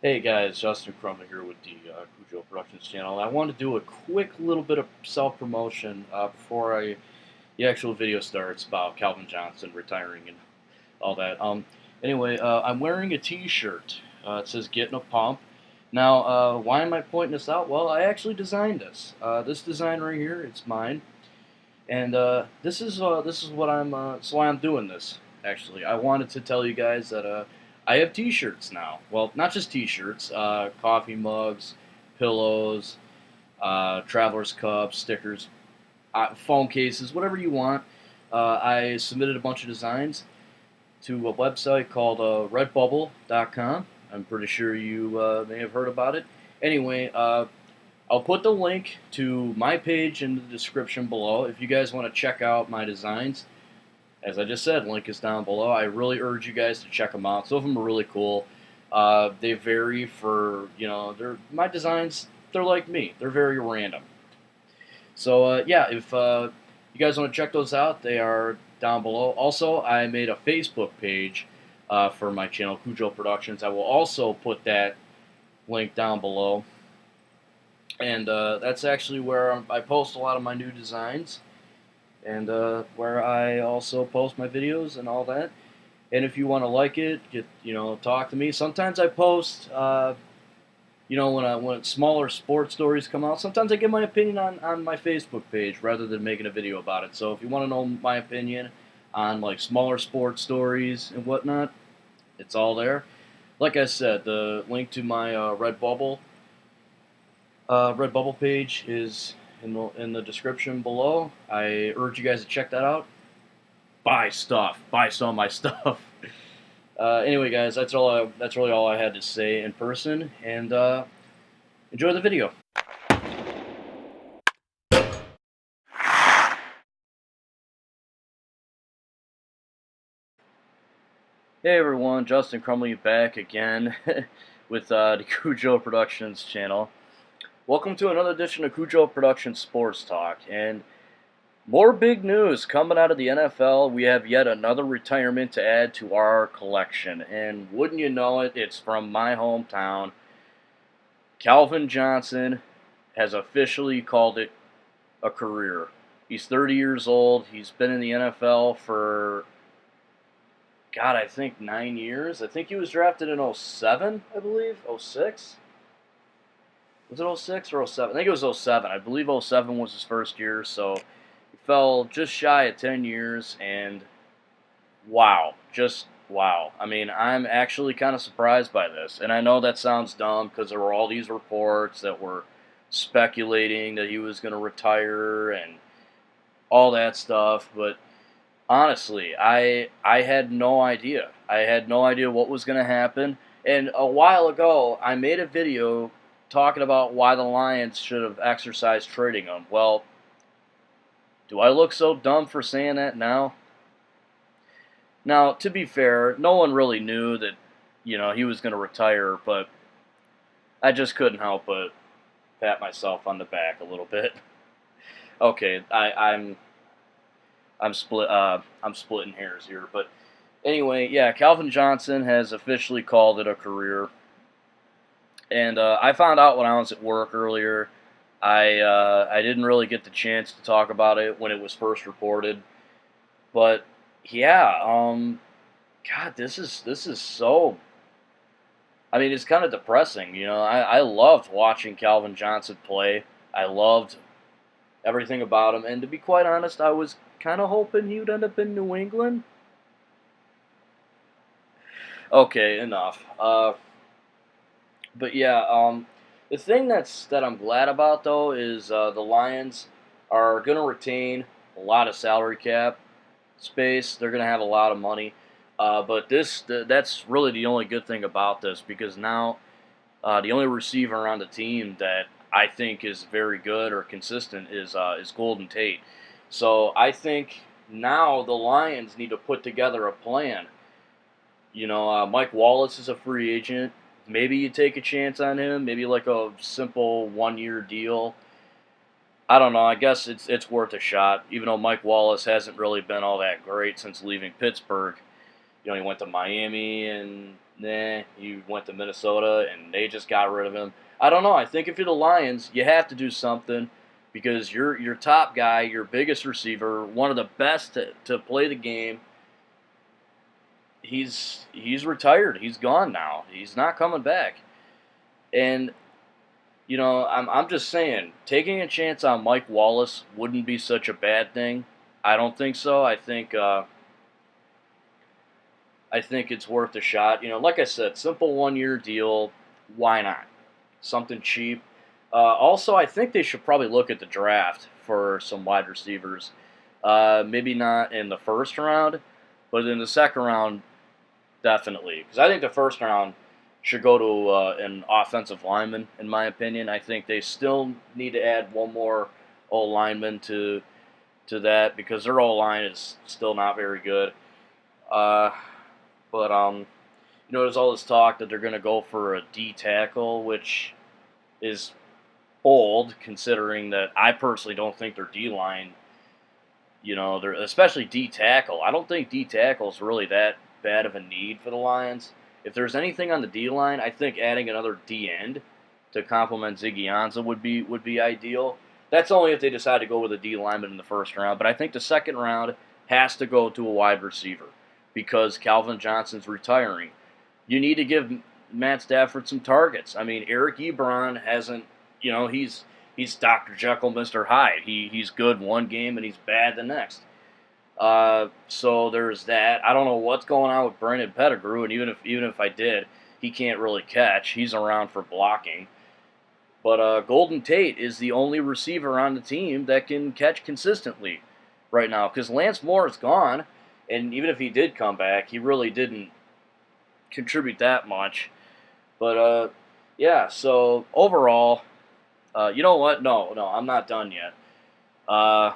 Hey guys, Justin Crumley here with the Cujo Productions channel. I want to do a quick little bit of self-promotion before the actual video starts about Calvin Johnson retiring and all that. Anyway, I'm wearing a T-shirt. It says "Getting a Pump." Now, why am I pointing this out? Well, I actually designed this. This design right here, it's mine, and this is what so why I'm doing this. Actually, I wanted to tell you guys that I have T-shirts now. Well, not just T-shirts, coffee mugs, pillows, traveler's cups, stickers, phone cases, whatever you want. I submitted a bunch of designs to a website called Redbubble.com. I'm pretty sure you may have heard about it. Anyway, I'll put the link to my page in the description below if you guys want to check out my designs. As I just said, link is down below. I really urge you guys to check them out. Some of them are really cool. They vary for, they're my designs. They're like me. They're very random. So yeah, if you guys want to check those out, they are down below. Also, I made a Facebook page for my channel, Cujo Productions. I will also put that link down below, and that's actually where I post a lot of my new designs, and where I also post my videos and all that. And if you want to like it, talk to me. Sometimes I post, when smaller sports stories come out. Sometimes I give my opinion on my Facebook page rather than making a video about it. So if you want to know my opinion on like smaller sports stories and whatnot, it's all there. Like I said, the link to my Redbubble page is in the description below. I urge you guys to check that out. Buy stuff. Buy some of my stuff. Anyway, guys, that's really all I had to say in person, and enjoy the video. Hey everyone, Justin Crumley back again with the Cujo Productions channel. Welcome to another edition of Cujo Productions Sports Talk, and more big news coming out of the NFL. We have yet another retirement to add to our collection, and wouldn't you know it, it's from my hometown. Calvin Johnson has officially called it a career. He's 30 years old. He's been in the NFL for, God, I think 9 years. I think he was drafted in '07, I believe. '06? Was it '06 or '07? I think it was '07. I believe '07 was his first year, so he fell just shy of 10 years, and wow. Just wow. I mean, I'm actually kind of surprised by this. And I know that sounds dumb because there were all these reports that were speculating that he was going to retire and all that stuff, but honestly, I had no idea. I had no idea what was going to happen. And a while ago, I made a video talking about why the Lions should have exercised trading him. Well, do I look so dumb for saying that now? Now, to be fair, no one really knew that, he was going to retire, but I just couldn't help but pat myself on the back a little bit. Okay, I'm splitting hairs here, but anyway, yeah, Calvin Johnson has officially called it a career, and I found out when I was at work earlier. I didn't really get the chance to talk about it when it was first reported, but yeah, God, this is so. I mean, it's kind of depressing, I loved watching Calvin Johnson play. I loved everything about him, and to be quite honest, I was kind of hoping he would end up in New England. Okay, enough. But yeah, the thing that I'm glad about though is the Lions are going to retain a lot of salary cap space. They're going to have a lot of money. But that's really the only good thing about this, because now the only receiver on the team that I think is very good or consistent is Golden Tate. So I think now the Lions need to put together a plan. Mike Wallace is a free agent. Maybe you take a chance on him. Maybe like a simple 1-year deal. I don't know. I guess it's worth a shot. Even though Mike Wallace hasn't really been all that great since leaving Pittsburgh. He went to Miami and Nah, he went to Minnesota and they just got rid of him. I don't know. I think if you're the Lions, you have to do something because your top guy, your biggest receiver, one of the best to play the game, he's retired. He's gone now. He's not coming back. And I'm just saying, taking a chance on Mike Wallace wouldn't be such a bad thing. I don't think so. I think it's worth a shot. Like I said, simple 1 year deal. Why not? Something cheap. Also, I think they should probably look at the draft for some wide receivers. Maybe not in the first round, but in the second round, definitely. Because I think the first round should go to an offensive lineman, in my opinion. I think they still need to add one more O lineman to that because their O line is still not very good. Uh, but there's all this talk that they're going to go for a D tackle, which is bold considering that I personally don't think their D line, they're especially D tackle. I don't think D tackle is really that bad of a need for the Lions. If there's anything on the D line, I think adding another D end to complement Ziggy Ansah would be ideal. That's only if they decide to go with a D lineman in the first round. But I think the second round has to go to a wide receiver because Calvin Johnson's retiring. You need to give Matt Stafford some targets. I mean, Eric Ebron hasn't. He's Dr. Jekyll, Mr. Hyde. He's good one game and he's bad the next. So there's that. I don't know what's going on with Brandon Pettigrew, and even if I did, he can't really catch. He's around for blocking. But Golden Tate is the only receiver on the team that can catch consistently right now because Lance Moore is gone, and even if he did come back, he really didn't contribute that much. But yeah. So overall, you know what? No, I'm not done yet. Uh,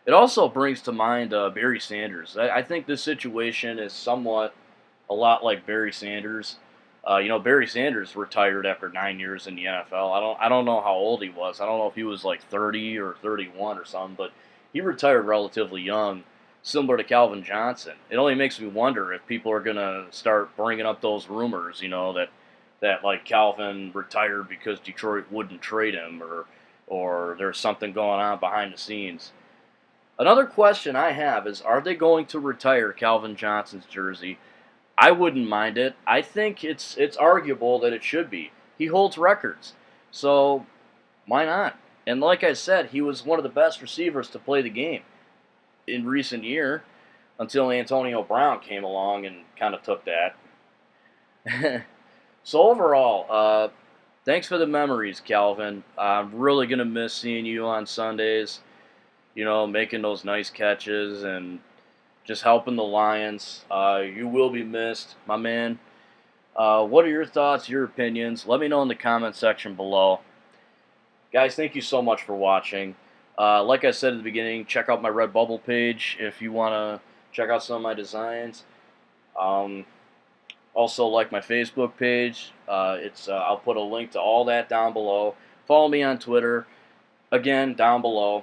It also brings to mind Barry Sanders. I think this situation is somewhat a lot like Barry Sanders. Barry Sanders retired after 9 years in the NFL. I don't know how old he was. I don't know if he was like 30 or 31 or something, but he retired relatively young, similar to Calvin Johnson. It only makes me wonder if people are gonna start bringing up those rumors. That like Calvin retired because Detroit wouldn't trade him, or there's something going on behind the scenes. Another question I have is, are they going to retire Calvin Johnson's jersey? I wouldn't mind it. I think it's arguable that it should be. He holds records, so why not? And like I said, he was one of the best receivers to play the game in recent year until Antonio Brown came along and kind of took that. So overall, thanks for the memories, Calvin. I'm really gonna miss seeing you on Sundays. Making those nice catches and just helping the Lions. You will be missed, my man. What are your thoughts, your opinions? Let me know in the comment section below. Guys, thank you so much for watching. Like I said at the beginning, check out my Redbubble page if you want to check out some of my designs. Also, like my Facebook page. I'll put a link to all that down below. Follow me on Twitter. Again, down below.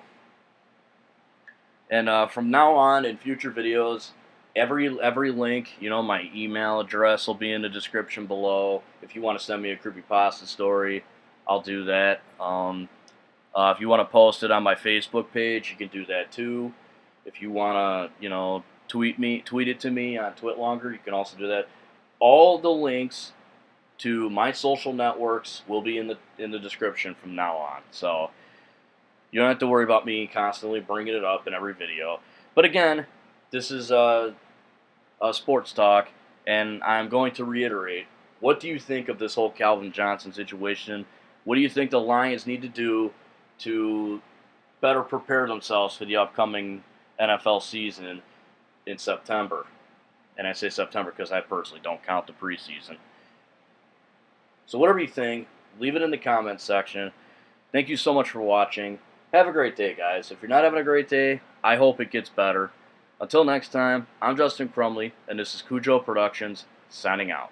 And from now on, in future videos, every link, my email address will be in the description below. If you want to send me a creepypasta story, I'll do that. If you want to post it on my Facebook page, you can do that too. If you want to, tweet it to me on TwitLonger, you can also do that. All the links to my social networks will be in the description from now on. So you don't have to worry about me constantly bringing it up in every video. But again, this is a sports talk, and I'm going to reiterate, what do you think of this whole Calvin Johnson situation? What do you think the Lions need to do to better prepare themselves for the upcoming NFL season in September? And I say September because I personally don't count the preseason. So whatever you think, leave it in the comments section. Thank you so much for watching. Have a great day, guys. If you're not having a great day, I hope it gets better. Until next time, I'm Justin Crumley, and this is Cujo Productions, signing out.